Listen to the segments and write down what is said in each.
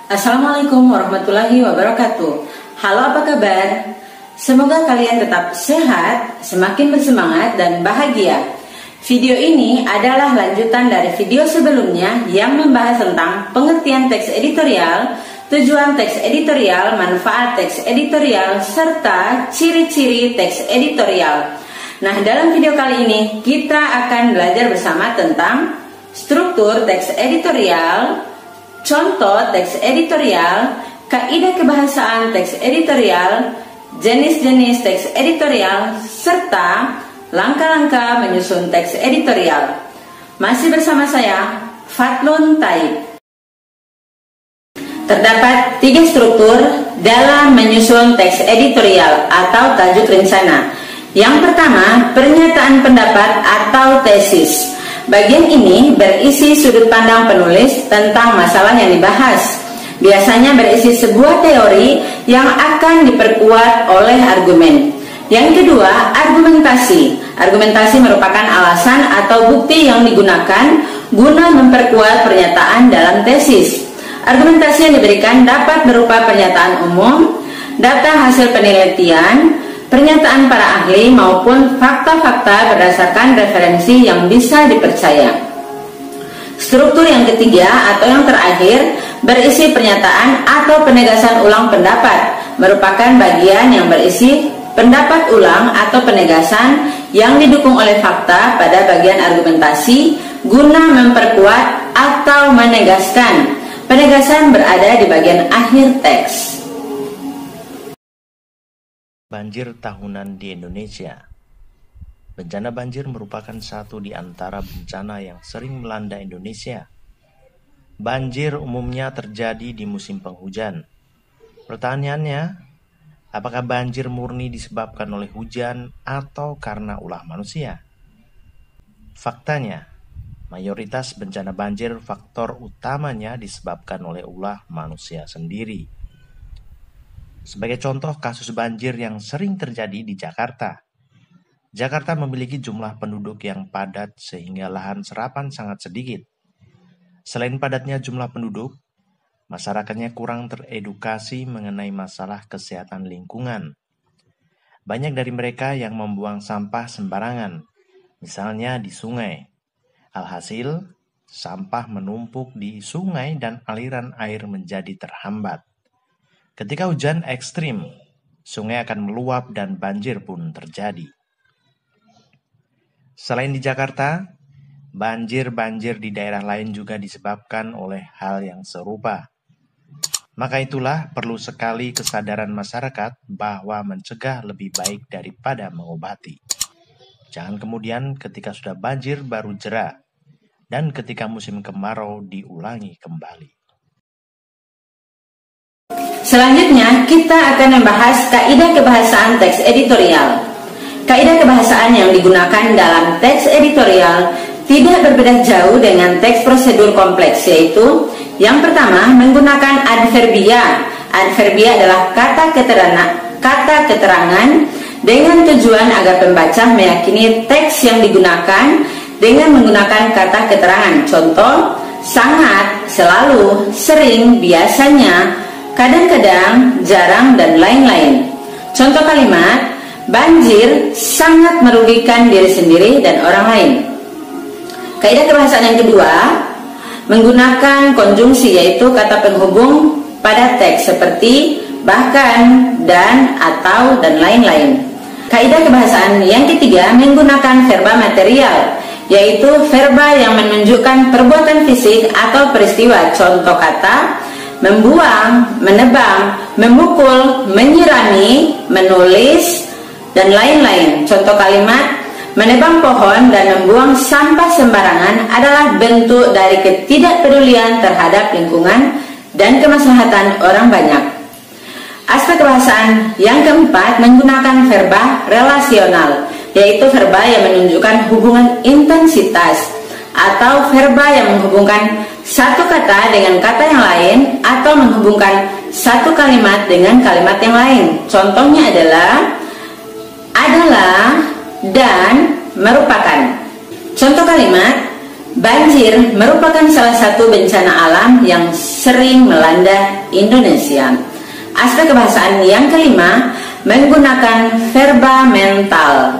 Assalamualaikum warahmatullahi wabarakatuh. Halo, apa kabar? Semoga kalian tetap sehat, semakin bersemangat dan bahagia. Video ini adalah lanjutan dari video sebelumnya yang membahas tentang pengertian teks editorial, tujuan teks editorial, manfaat teks editorial, serta ciri-ciri teks editorial. Nah, dalam video kali ini kita akan belajar bersama tentang struktur teks editorial, contoh teks editorial, kaidah kebahasaan teks editorial, jenis-jenis teks editorial, serta langkah-langkah menyusun teks editorial. Masih bersama saya, Fatlun Taib. Terdapat 3 struktur dalam menyusun teks editorial atau tajuk rencana. Yang pertama, pernyataan pendapat atau tesis. Bagian ini berisi sudut pandang penulis tentang masalah yang dibahas. Biasanya berisi sebuah teori yang akan diperkuat oleh argumen. Yang kedua, argumentasi. Argumentasi merupakan alasan atau bukti yang digunakan guna memperkuat pernyataan dalam tesis. Argumentasi yang diberikan dapat berupa pernyataan umum, data hasil penelitian, pernyataan para ahli maupun fakta-fakta berdasarkan referensi yang bisa dipercaya. Struktur yang ketiga atau yang terakhir berisi pernyataan atau penegasan ulang pendapat, merupakan bagian yang berisi pendapat ulang atau penegasan yang didukung oleh fakta pada bagian argumentasi guna memperkuat atau menegaskan. Penegasan berada di bagian akhir teks. Banjir tahunan di Indonesia. Bencana banjir merupakan satu di antara bencana yang sering melanda Indonesia. Banjir umumnya terjadi di musim penghujan. Pertanyaannya, apakah banjir murni disebabkan oleh hujan atau karena ulah manusia? Faktanya, mayoritas bencana banjir faktor utamanya disebabkan oleh ulah manusia sendiri. Sebagai contoh kasus banjir yang sering terjadi di Jakarta. Jakarta memiliki jumlah penduduk yang padat sehingga lahan serapan sangat sedikit. Selain padatnya jumlah penduduk, masyarakatnya kurang teredukasi mengenai masalah kesehatan lingkungan. Banyak dari mereka yang membuang sampah sembarangan, misalnya di sungai. Alhasil, sampah menumpuk di sungai dan aliran air menjadi terhambat. Ketika hujan ekstrim, sungai akan meluap dan banjir pun terjadi. Selain di Jakarta, banjir-banjir di daerah lain juga disebabkan oleh hal yang serupa. Maka itulah perlu sekali kesadaran masyarakat bahwa mencegah lebih baik daripada mengobati. Jangan kemudian ketika sudah banjir baru jera, dan ketika musim kemarau diulangi kembali. Selanjutnya, kita akan membahas kaidah kebahasaan teks editorial. Kaidah kebahasaan yang digunakan dalam teks editorial tidak berbeda jauh dengan teks prosedur kompleks, yaitu yang pertama, menggunakan adverbia. Adverbia adalah kata keterangan dengan tujuan agar pembaca meyakini teks yang digunakan dengan menggunakan kata keterangan. Contoh, sangat, selalu, sering, biasanya, kadang-kadang, jarang, dan lain-lain. Contoh kalimat, banjir sangat merugikan diri sendiri dan orang lain. Kaidah kebahasaan yang kedua, menggunakan konjungsi, yaitu kata penghubung pada teks seperti bahkan, dan, atau, dan lain-lain. Kaidah kebahasaan yang ketiga, menggunakan verba material, yaitu verba yang menunjukkan perbuatan fisik atau peristiwa. Contoh kata, membuang, menebang, memukul, menyirami, menulis, dan lain-lain. Contoh kalimat, menebang pohon dan membuang sampah sembarangan adalah bentuk dari ketidakpedulian terhadap lingkungan dan kemaslahatan orang banyak. Aspek kebahasaan yang keempat, menggunakan verba relasional, yaitu verba yang menunjukkan hubungan intensitas atau verba yang menghubungkan satu kata dengan kata yang lain atau menghubungkan satu kalimat dengan kalimat yang lain. Contohnya adalah dan, merupakan. Contoh kalimat, Banjir merupakan salah satu bencana alam yang sering melanda Indonesia. Aspek kebahasaan yang kelima menggunakan verba mental.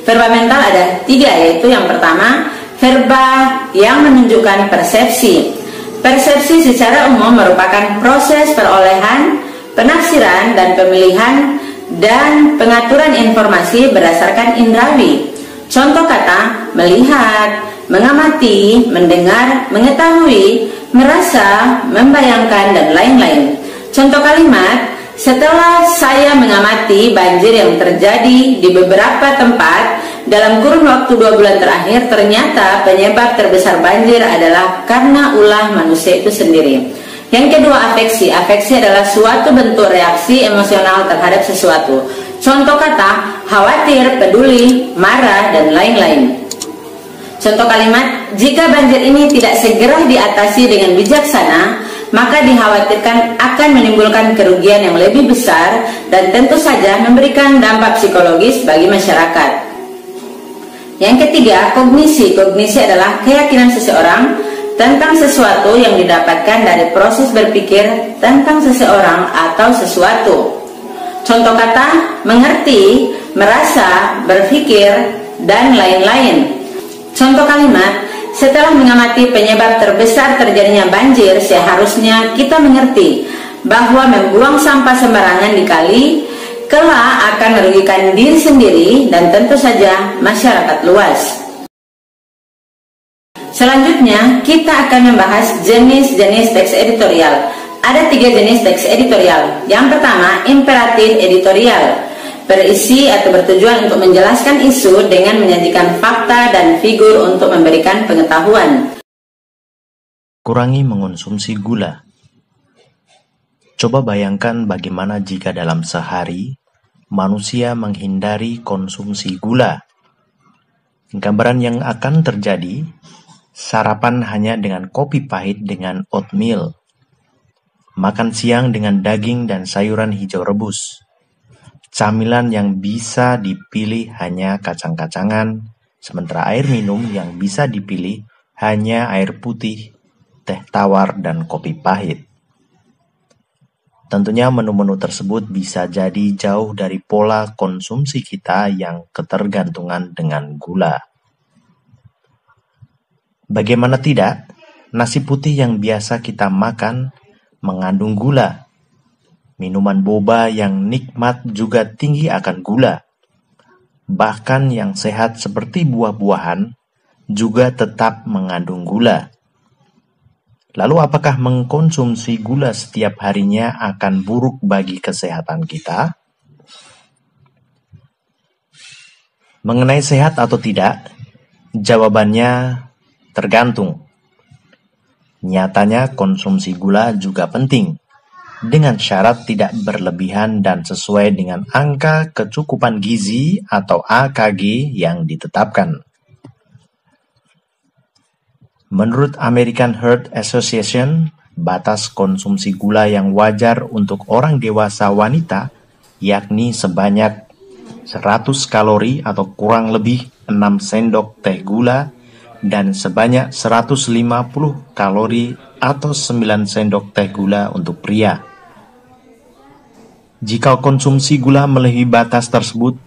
Verba mental ada 3, yaitu yang pertama, verba yang menunjukkan persepsi. Persepsi secara umum merupakan proses perolehan, penafsiran, dan pemilihan dan pengaturan informasi berdasarkan indrawi. Contoh kata melihat, mengamati, mendengar, mengetahui, merasa, membayangkan, dan lain-lain. Contoh kalimat, setelah saya mengamati banjir yang terjadi di beberapa tempat dalam kurun waktu 2 bulan terakhir, ternyata penyebab terbesar banjir adalah karena ulah manusia itu sendiri. Yang kedua, afeksi. Afeksi adalah suatu bentuk reaksi emosional terhadap sesuatu. Contoh kata, khawatir, peduli, marah, dan lain-lain. Contoh kalimat, jika banjir ini tidak segera diatasi dengan bijaksana, maka dikhawatirkan akan menimbulkan kerugian yang lebih besar dan tentu saja memberikan dampak psikologis bagi masyarakat. Yang ketiga, kognisi. Kognisi adalah keyakinan seseorang tentang sesuatu yang didapatkan dari proses berpikir tentang seseorang atau sesuatu. Contoh kata, mengerti, merasa, berpikir, dan lain-lain. Contoh kalimat, setelah mengamati penyebab terbesar terjadinya banjir, seharusnya kita mengerti bahwa membuang sampah sembarangan di kali kelak akan merugikan diri sendiri dan tentu saja masyarakat luas. Selanjutnya, kita akan membahas jenis-jenis teks editorial. Ada 3 jenis teks editorial. Yang pertama, imperatif editorial. Berisi atau bertujuan untuk menjelaskan isu dengan menyajikan fakta dan figur untuk memberikan pengetahuan. Kurangi mengonsumsi gula. Coba bayangkan bagaimana jika dalam sehari manusia menghindari konsumsi gula. Gambaran yang akan terjadi, sarapan hanya dengan kopi pahit dengan oatmeal, makan siang dengan daging dan sayuran hijau rebus. Camilan yang bisa dipilih hanya kacang-kacangan, sementara air minum yang bisa dipilih hanya air putih, teh tawar, dan kopi pahit. Tentunya menu-menu tersebut bisa jadi jauh dari pola konsumsi kita yang ketergantungan dengan gula. Bagaimana tidak, nasi putih yang biasa kita makan mengandung gula. Minuman boba yang nikmat juga tinggi akan gula. Bahkan yang sehat seperti buah-buahan juga tetap mengandung gula. Lalu apakah mengkonsumsi gula setiap harinya akan buruk bagi kesehatan kita? Mengenai sehat atau tidak, jawabannya tergantung. Nyatanya konsumsi gula juga penting, dengan syarat tidak berlebihan dan sesuai dengan angka kecukupan gizi atau AKG yang ditetapkan. Menurut American Heart Association, batas konsumsi gula yang wajar untuk orang dewasa wanita yakni sebanyak 100 kalori atau kurang lebih 6 sendok teh gula dan sebanyak 150 kalori atau 9 sendok teh gula untuk pria. Jika konsumsi gula melebihi batas tersebut,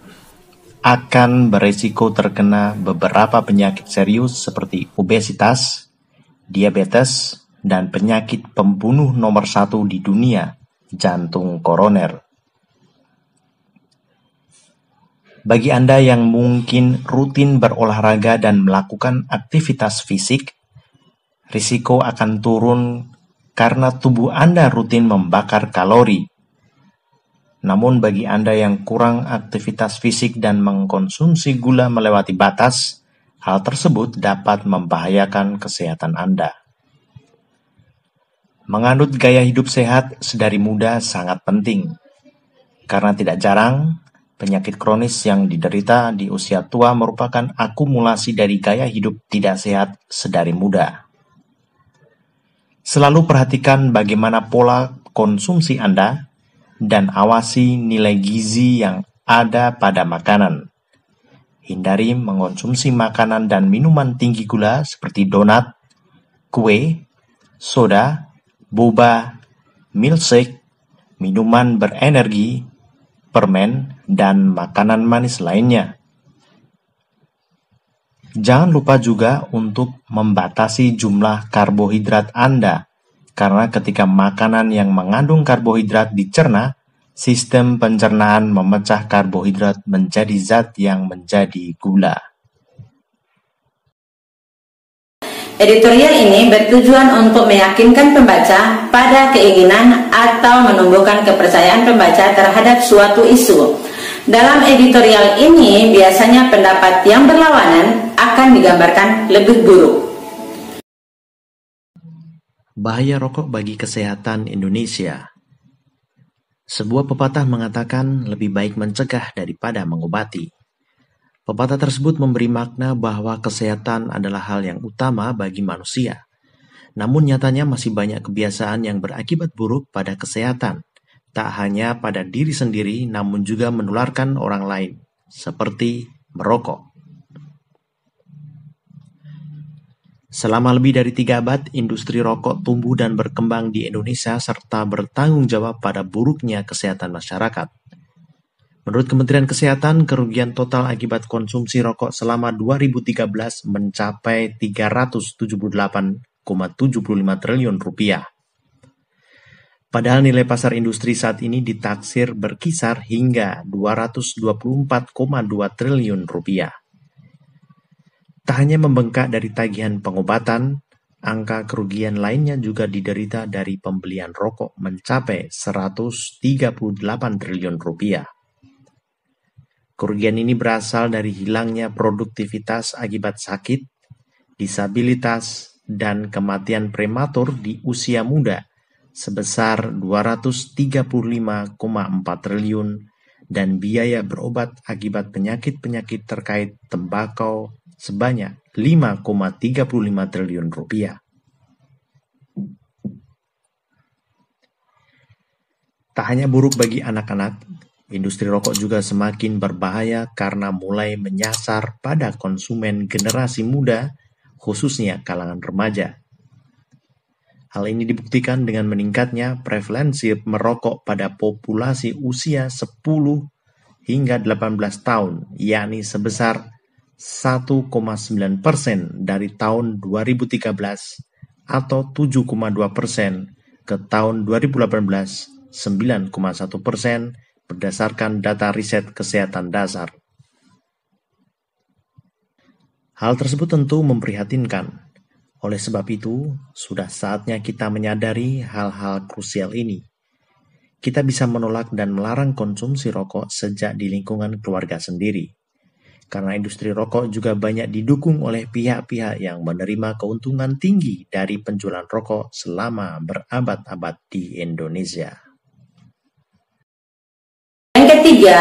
akan beresiko terkena beberapa penyakit serius seperti obesitas, diabetes, dan penyakit pembunuh nomor 1 di dunia, jantung koroner. Bagi Anda yang mungkin rutin berolahraga dan melakukan aktivitas fisik, risiko akan turun karena tubuh Anda rutin membakar kalori. Namun bagi Anda yang kurang aktivitas fisik dan mengkonsumsi gula melewati batas, hal tersebut dapat membahayakan kesehatan Anda. Menganut gaya hidup sehat sedari muda sangat penting, karena tidak jarang penyakit kronis yang diderita di usia tua merupakan akumulasi dari gaya hidup tidak sehat sedari muda. Selalu perhatikan bagaimana pola konsumsi Anda dan awasi nilai gizi yang ada pada makanan. Hindari mengonsumsi makanan dan minuman tinggi gula seperti donat, kue, soda, boba, milkshake, minuman berenergi, permen, dan makanan manis lainnya. Jangan lupa juga untuk membatasi jumlah karbohidrat Anda, karena ketika makanan yang mengandung karbohidrat dicerna, sistem pencernaan memecah karbohidrat menjadi zat yang menjadi gula. Editorial ini bertujuan untuk meyakinkan pembaca pada keinginan atau menumbuhkan kepercayaan pembaca terhadap suatu isu. Dalam editorial ini, biasanya pendapat yang berlawanan akan digambarkan lebih buruk. Bahaya rokok bagi kesehatan Indonesia. Sebuah pepatah mengatakan lebih baik mencegah daripada mengobati. Pepatah tersebut memberi makna bahwa kesehatan adalah hal yang utama bagi manusia. Namun nyatanya masih banyak kebiasaan yang berakibat buruk pada kesehatan, tak hanya pada diri sendiri namun juga menularkan orang lain, seperti merokok. Selama lebih dari 3 abad, industri rokok tumbuh dan berkembang di Indonesia serta bertanggung jawab pada buruknya kesehatan masyarakat. Menurut Kementerian Kesehatan, kerugian total akibat konsumsi rokok selama 2013 mencapai 378,75 triliun rupiah. Padahal nilai pasar industri saat ini ditaksir berkisar hingga 224,2 triliun rupiah. Tak hanya membengkak dari tagihan pengobatan, angka kerugian lainnya juga diderita dari pembelian rokok mencapai 138 triliun rupiah. Kerugian ini berasal dari hilangnya produktivitas akibat sakit, disabilitas, dan kematian prematur di usia muda sebesar 235,4 triliun dan biaya berobat akibat penyakit-penyakit terkait tembakau sebanyak 5,35 triliun rupiah. Tak hanya buruk bagi anak-anak, industri rokok juga semakin berbahaya karena mulai menyasar pada konsumen generasi muda, khususnya kalangan remaja. Hal ini dibuktikan dengan meningkatnya prevalensi merokok pada populasi usia 10 hingga 18 tahun, yakni sebesar 1,9% dari tahun 2013 atau 7,2% ke tahun 2018, 9,1% berdasarkan data riset kesehatan dasar. Hal tersebut tentu memprihatinkan. Oleh sebab itu, sudah saatnya kita menyadari hal-hal krusial ini. Kita bisa menolak dan melarang konsumsi rokok sejak di lingkungan keluarga sendiri. Karena industri rokok juga banyak didukung oleh pihak-pihak yang menerima keuntungan tinggi dari penjualan rokok selama berabad-abad di Indonesia. Yang ketiga,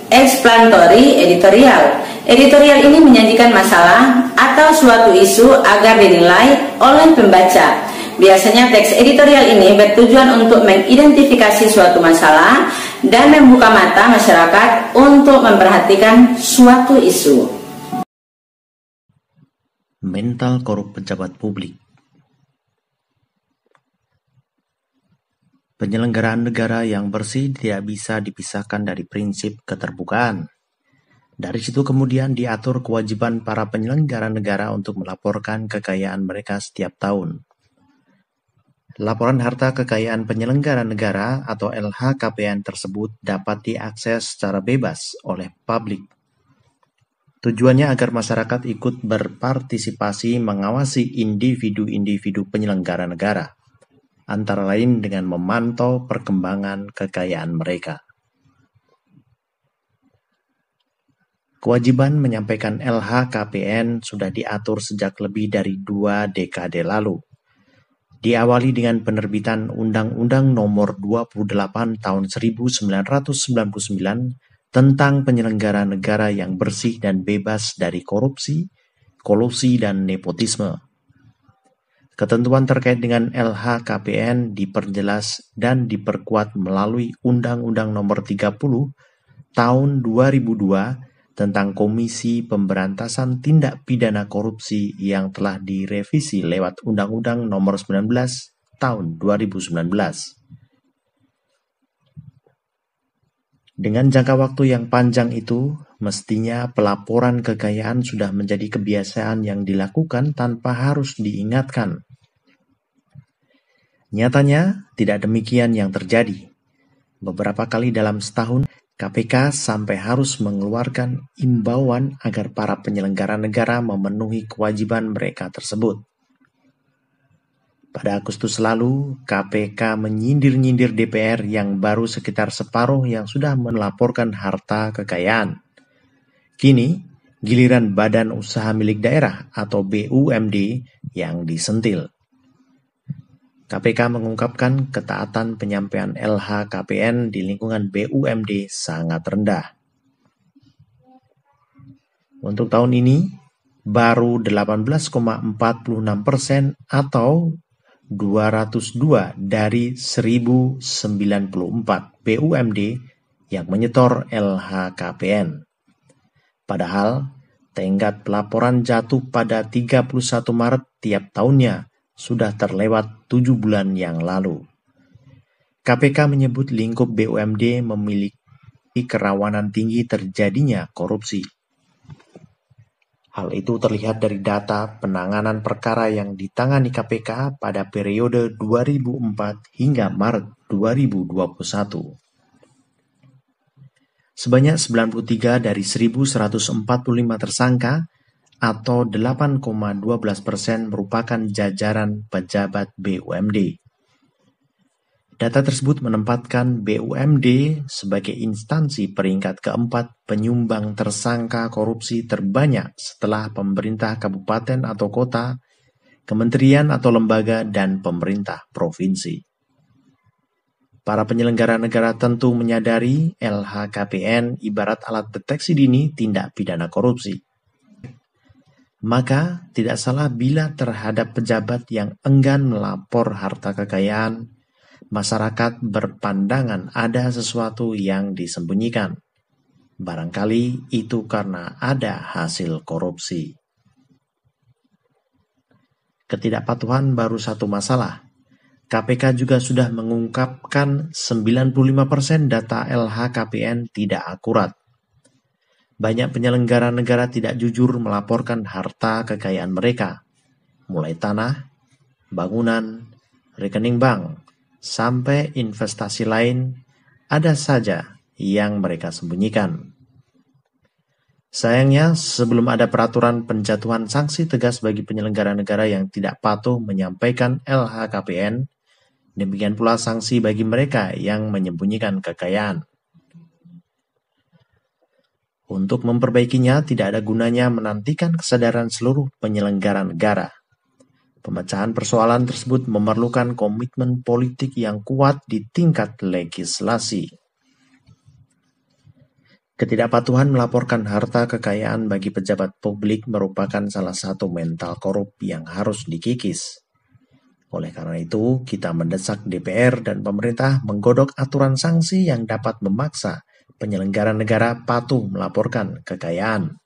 explanatory editorial. Editorial ini menyajikan masalah atau suatu isu agar dinilai oleh pembaca. Biasanya teks editorial ini bertujuan untuk mengidentifikasi suatu masalah dan membuka mata masyarakat untuk memperhatikan suatu isu. Mental korup pejabat publik. Penyelenggaraan negara yang bersih tidak bisa dipisahkan dari prinsip keterbukaan. Dari situ kemudian diatur kewajiban para penyelenggara negara untuk melaporkan kekayaan mereka setiap tahun. Laporan harta kekayaan penyelenggara negara atau LHKPN tersebut dapat diakses secara bebas oleh publik. Tujuannya agar masyarakat ikut berpartisipasi mengawasi individu-individu penyelenggara negara, antara lain dengan memantau perkembangan kekayaan mereka. Kewajiban menyampaikan LHKPN sudah diatur sejak lebih dari 2 dekade lalu. Diawali dengan penerbitan Undang-Undang Nomor 28 Tahun 1999 tentang penyelenggara negara yang bersih dan bebas dari korupsi, kolusi, dan nepotisme. Ketentuan terkait dengan LHKPN diperjelas dan diperkuat melalui Undang-Undang Nomor 30 Tahun 2002 tentang Komisi Pemberantasan Tindak Pidana Korupsi yang telah direvisi lewat Undang-Undang Nomor 19 Tahun 2019. Dengan jangka waktu yang panjang itu, mestinya pelaporan kekayaan sudah menjadi kebiasaan yang dilakukan tanpa harus diingatkan. Nyatanya, tidak demikian yang terjadi. Beberapa kali dalam setahun, KPK sampai harus mengeluarkan imbauan agar para penyelenggara negara memenuhi kewajiban mereka tersebut. Pada Agustus lalu, KPK menyindir-nyindir DPR yang baru sekitar separuh yang sudah melaporkan harta kekayaan. Kini, giliran Badan Usaha Milik Daerah atau BUMD yang disentil. KPK mengungkapkan ketaatan penyampaian LHKPN di lingkungan BUMD sangat rendah. Untuk tahun ini, baru 18,46% atau 202 dari 1094 BUMD yang menyetor LHKPN. Padahal, tenggat pelaporan jatuh pada 31 Maret tiap tahunnya sudah terlewat 7 bulan yang lalu. KPK menyebut lingkup BUMD memiliki kerawanan tinggi terjadinya korupsi. Hal itu terlihat dari data penanganan perkara yang ditangani KPK pada periode 2004 hingga Maret 2021. Sebanyak 93 dari 1.145 tersangka atau 8,12% merupakan jajaran pejabat BUMD. Data tersebut menempatkan BUMD sebagai instansi peringkat keempat penyumbang tersangka korupsi terbanyak setelah pemerintah kabupaten atau kota, kementerian atau lembaga, dan pemerintah provinsi. Para penyelenggara negara tentu menyadari LHKPN ibarat alat deteksi dini tindak pidana korupsi. Maka tidak salah bila terhadap pejabat yang enggan melapor harta kekayaan, masyarakat berpandangan ada sesuatu yang disembunyikan. Barangkali itu karena ada hasil korupsi. Ketidakpatuhan baru satu masalah. KPK juga sudah mengungkapkan 95% data LHKPN tidak akurat. Banyak penyelenggara negara tidak jujur melaporkan harta kekayaan mereka, mulai tanah, bangunan, rekening bank, sampai investasi lain, ada saja yang mereka sembunyikan. Sayangnya, sebelum ada peraturan penjatuhan sanksi tegas bagi penyelenggara negara yang tidak patuh menyampaikan LHKPN, demikian pula sanksi bagi mereka yang menyembunyikan kekayaan. Untuk memperbaikinya, tidak ada gunanya menantikan kesadaran seluruh penyelenggara negara. Pemecahan persoalan tersebut memerlukan komitmen politik yang kuat di tingkat legislasi. Ketidakpatuhan melaporkan harta kekayaan bagi pejabat publik merupakan salah satu mental korup yang harus dikikis. Oleh karena itu, kita mendesak DPR dan pemerintah menggodok aturan sanksi yang dapat memaksa penyelenggara negara patuh melaporkan kekayaan.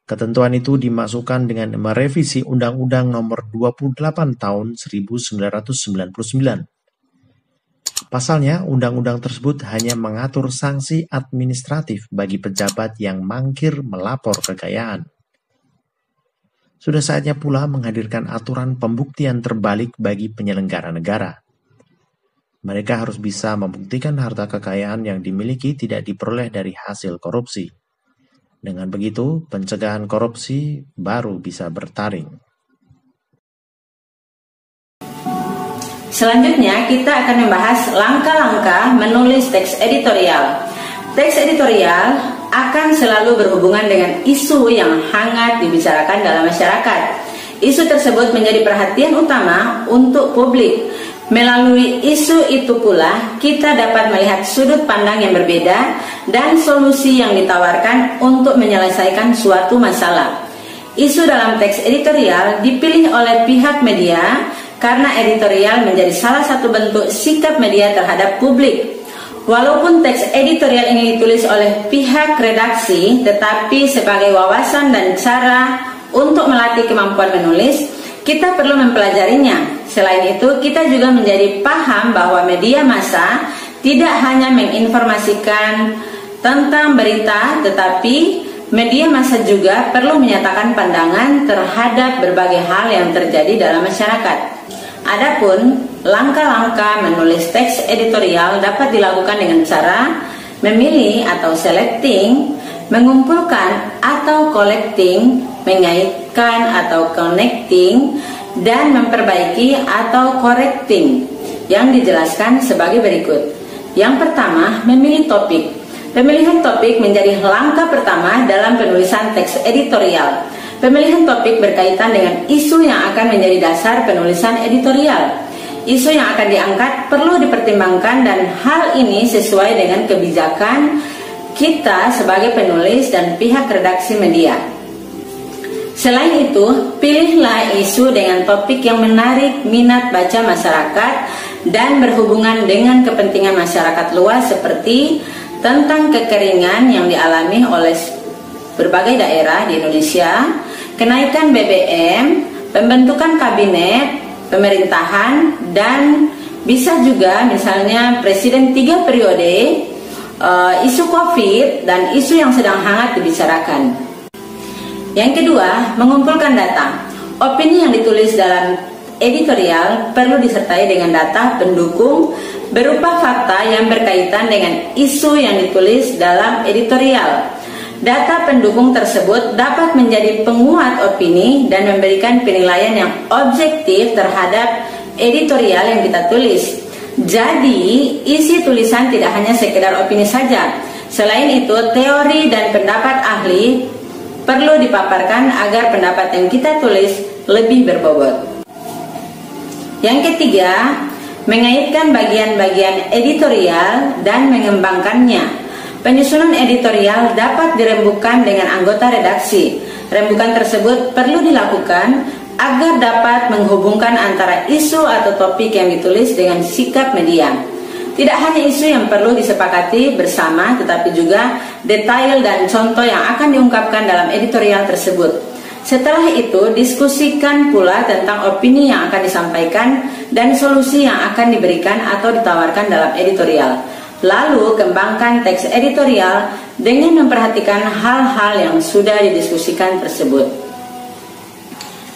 Ketentuan itu dimasukkan dengan merevisi Undang-Undang Nomor 28 Tahun 1999. Pasalnya, undang-undang tersebut hanya mengatur sanksi administratif bagi pejabat yang mangkir melapor kekayaan. Sudah saatnya pula menghadirkan aturan pembuktian terbalik bagi penyelenggara negara. Mereka harus bisa membuktikan harta kekayaan yang dimiliki tidak diperoleh dari hasil korupsi. Dengan begitu, pencegahan korupsi baru bisa bertaring. Selanjutnya, kita akan membahas langkah-langkah menulis teks editorial. Teks editorial akan selalu berhubungan dengan isu yang hangat dibicarakan dalam masyarakat. Isu tersebut menjadi perhatian utama untuk publik. Melalui isu itu pula, kita dapat melihat sudut pandang yang berbeda dan solusi yang ditawarkan untuk menyelesaikan suatu masalah. Isu dalam teks editorial dipilih oleh pihak media karena editorial menjadi salah satu bentuk sikap media terhadap publik. Walaupun teks editorial ini ditulis oleh pihak redaksi, tetapi sebagai wawasan dan cara untuk melatih kemampuan menulis, kita perlu mempelajarinya. Selain itu, kita juga menjadi paham bahwa media massa tidak hanya menginformasikan tentang berita, tetapi media massa juga perlu menyatakan pandangan terhadap berbagai hal yang terjadi dalam masyarakat. Adapun langkah-langkah menulis teks editorial dapat dilakukan dengan cara memilih atau selecting, mengumpulkan atau collecting, mengaitkan atau connecting, dan memperbaiki atau correcting, yang dijelaskan sebagai berikut. Yang pertama, memilih topik. Pemilihan topik menjadi langkah pertama dalam penulisan teks editorial. Pemilihan topik berkaitan dengan isu yang akan menjadi dasar penulisan editorial. Isu yang akan diangkat perlu dipertimbangkan dan hal ini sesuai dengan kebijakan kita sebagai penulis dan pihak redaksi media. Selain itu, pilihlah isu dengan topik yang menarik minat baca masyarakat dan berhubungan dengan kepentingan masyarakat luas, seperti tentang kekeringan yang dialami oleh berbagai daerah di Indonesia, kenaikan BBM, pembentukan kabinet, pemerintahan, dan bisa juga misalnya presiden 3 periode, isu COVID, dan isu yang sedang hangat dibicarakan. Yang kedua, mengumpulkan data. Opini yang ditulis dalam editorial perlu disertai dengan data pendukung berupa fakta yang berkaitan dengan isu yang ditulis dalam editorial. Data pendukung tersebut dapat menjadi penguat opini dan memberikan penilaian yang objektif terhadap editorial yang kita tulis. Jadi, isi tulisan tidak hanya sekedar opini saja. Selain itu, teori dan pendapat ahli perlu dipaparkan agar pendapat yang kita tulis lebih berbobot. Yang ketiga, mengaitkan bagian-bagian editorial dan mengembangkannya. Penyusunan editorial dapat dirembukan dengan anggota redaksi. Rembukan tersebut perlu dilakukan agar dapat menghubungkan antara isu atau topik yang ditulis dengan sikap media. Tidak hanya isu yang perlu disepakati bersama, tetapi juga detail dan contoh yang akan diungkapkan dalam editorial tersebut. Setelah itu, diskusikan pula tentang opini yang akan disampaikan dan solusi yang akan diberikan atau ditawarkan dalam editorial. Lalu, kembangkan teks editorial dengan memperhatikan hal-hal yang sudah didiskusikan tersebut.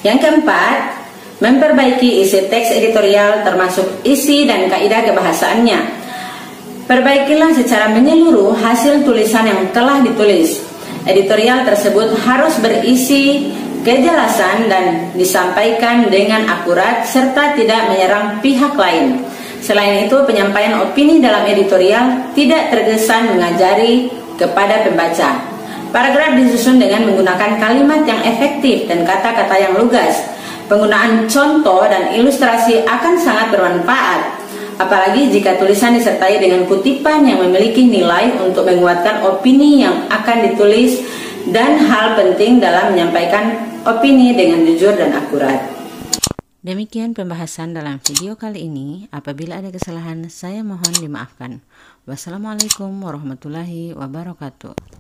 Yang keempat, memperbaiki isi teks editorial termasuk isi dan kaidah kebahasaannya. Perbaikilah secara menyeluruh hasil tulisan yang telah ditulis. Editorial tersebut harus berisi kejelasan dan disampaikan dengan akurat serta tidak menyerang pihak lain. Selain itu, penyampaian opini dalam editorial tidak terkesan mengajari kepada pembaca. Paragraf disusun dengan menggunakan kalimat yang efektif dan kata-kata yang lugas. Penggunaan contoh dan ilustrasi akan sangat bermanfaat, apalagi jika tulisan disertai dengan kutipan yang memiliki nilai untuk menguatkan opini yang akan ditulis, dan hal penting dalam menyampaikan opini dengan jujur dan akurat. Demikian pembahasan dalam video kali ini. Apabila ada kesalahan, saya mohon dimaafkan. Wassalamualaikum warahmatullahi wabarakatuh.